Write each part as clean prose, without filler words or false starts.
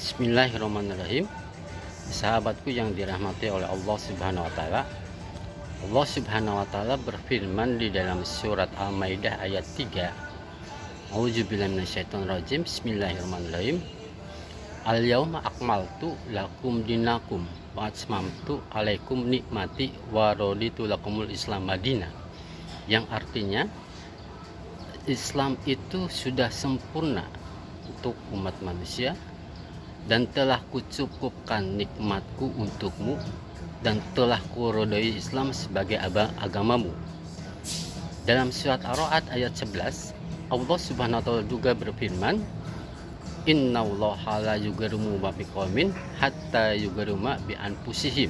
Bismillahirrahmanirrahim. Sahabatku yang dirahmati oleh Allah Subhanahu wa taala. Allah Subhanahu wa taala berfirman di dalam surat Al-Maidah ayat 3. A'udzubillahi minasyaitonirrajim. Bismillahirrahmanirrahim. Al-yauma akmaltu lakum dinakum wa atmamtu alaikum nikmati wa raditu lakumul Islam madinah. Yang artinya Islam itu sudah sempurna untuk umat manusia dan telah kucukupkan nikmatku untukmu dan telah kuridai Islam sebagai agamamu. Dalam surat Ar-Ra'd ayat 11, Allah Subhanahu wa taala juga berfirman, Innallaha la yughayyiru ma biqaumin hatta yughayyiru ma bi anfusihim.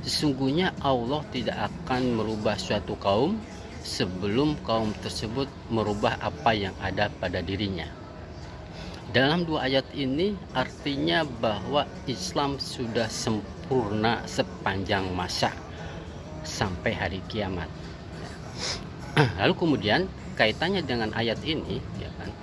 Sesungguhnya Allah tidak akan merubah suatu kaum sebelum kaum tersebut merubah apa yang ada pada dirinya. Dalam dua ayat ini artinya bahwa Islam sudah sempurna sepanjang masa sampai hari kiamat. Lalu kemudian kaitannya dengan ayat ini, ya kan,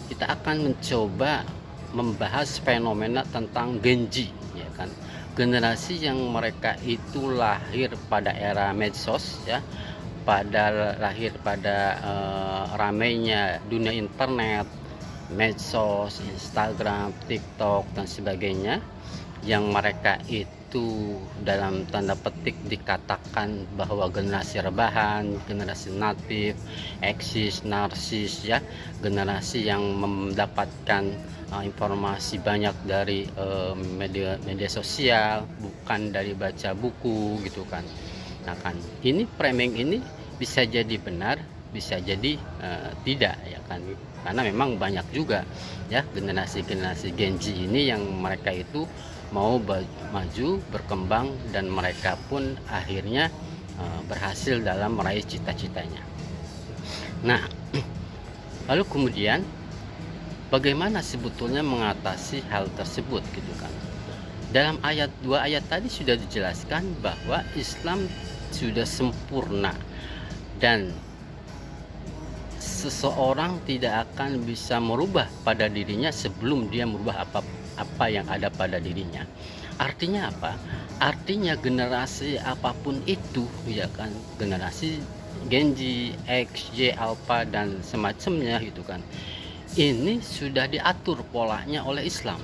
kita akan mencoba membahas fenomena tentang Gen Z, ya kan, generasi yang mereka itu lahir pada era medsos, ya, lahir pada ramainya dunia internet, medsos, Instagram, TikTok dan sebagainya, yang mereka itu dalam tanda petik dikatakan bahwa generasi rebahan, generasi natif, eksis, narsis, ya, generasi yang mendapatkan informasi banyak dari media sosial, bukan dari baca buku gitu kan. Nah kan, ini framing ini bisa jadi benar, bisa jadi tidak, ya kan, karena memang banyak juga, ya, generasi Gen Z ini yang mereka itu mau maju, berkembang, dan mereka pun akhirnya berhasil dalam meraih cita-citanya. Nah, lalu kemudian bagaimana sebetulnya mengatasi hal tersebut gitu kan. Dalam dua ayat tadi sudah dijelaskan bahwa Islam sudah sempurna dan seseorang tidak akan bisa merubah pada dirinya sebelum dia merubah apa yang ada pada dirinya. Artinya apa? Artinya generasi apapun itu, ya kan, generasi Gen Z, X, Y, Alpha dan semacamnya gitu kan, ini sudah diatur polanya oleh Islam.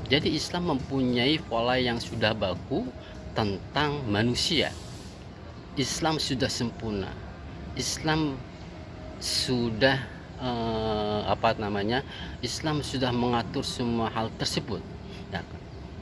Jadi Islam mempunyai pola yang sudah baku tentang manusia. Islam sudah sempurna. Islam sudah Islam sudah mengatur semua hal tersebut, ya,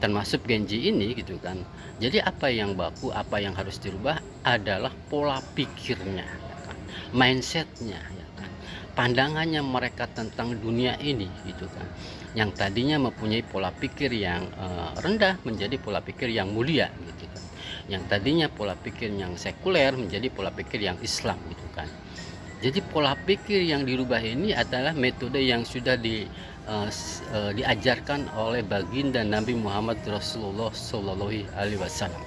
termasuk Gen Z ini gitu kan. Jadi apa yang baku, apa yang harus dirubah adalah pola pikirnya, ya kan, mindsetnya, ya kan, pandangannya mereka tentang dunia ini gitu kan, yang tadinya mempunyai pola pikir yang rendah menjadi pola pikir yang mulia gitu kan, yang tadinya pola pikir yang sekuler menjadi pola pikir yang Islam gitu kan. Jadi pola pikir yang dirubah ini adalah metode yang sudah diajarkan oleh baginda Nabi Muhammad Rasulullah Shallallahu Alaihi Wasallam.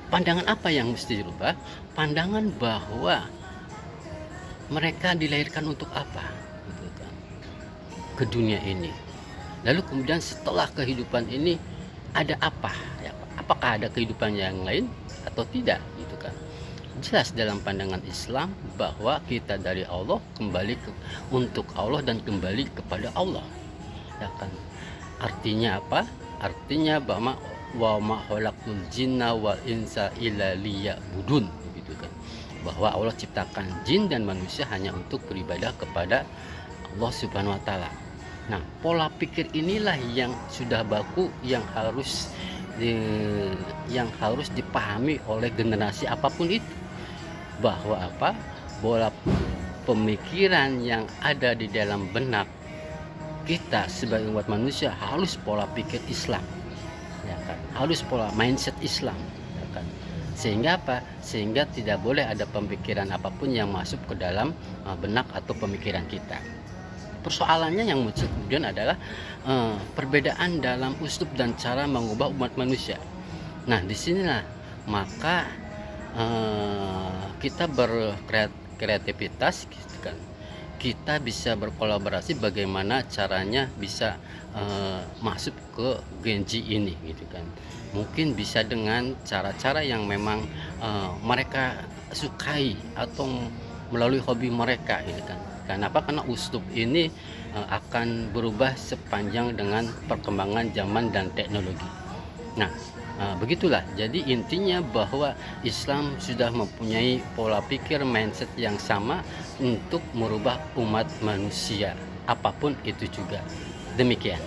Pandangan apa yang mesti dirubah? Pandangan bahwa mereka dilahirkan untuk apa, gitu kan, ke dunia ini. Lalu kemudian setelah kehidupan ini ada apa? Ya, apakah ada kehidupan yang lain atau tidak, gitu kan? Jelas dalam pandangan Islam bahwa kita dari Allah kembali untuk Allah dan kembali kepada Allah, ya kan. Artinya apa? Artinya bahwa wa ma khalaqtul jinna wal insa illa liya'budun, gitu kan, bahwa Allah ciptakan jin dan manusia hanya untuk beribadah kepada Allah Subhanahu wa taala. Nah, pola pikir inilah yang sudah baku, yang harus dipahami oleh generasi apapun itu, bahwa apa, bola pemikiran yang ada di dalam benak kita sebagai umat manusia harus pola pikir Islam, ya kan, harus pola mindset Islam, ya kan, sehingga apa, sehingga tidak boleh ada pemikiran apapun yang masuk ke dalam benak atau pemikiran kita. Persoalannya yang muncul kemudian adalah perbedaan dalam uslub dan cara mengubah umat manusia. Nah, disinilah maka kita berkreativitas gitu kan, kita bisa berkolaborasi bagaimana caranya bisa masuk ke Genji ini gitu kan. Mungkin bisa dengan cara-cara yang memang mereka sukai atau melalui hobi mereka gitu kan. Kenapa? Karena uslub ini akan berubah sepanjang dengan perkembangan zaman dan teknologi. Nah, begitulah. Jadi intinya bahwa Islam sudah mempunyai pola pikir mindset yang sama untuk merubah umat manusia, apapun itu juga. Demikian.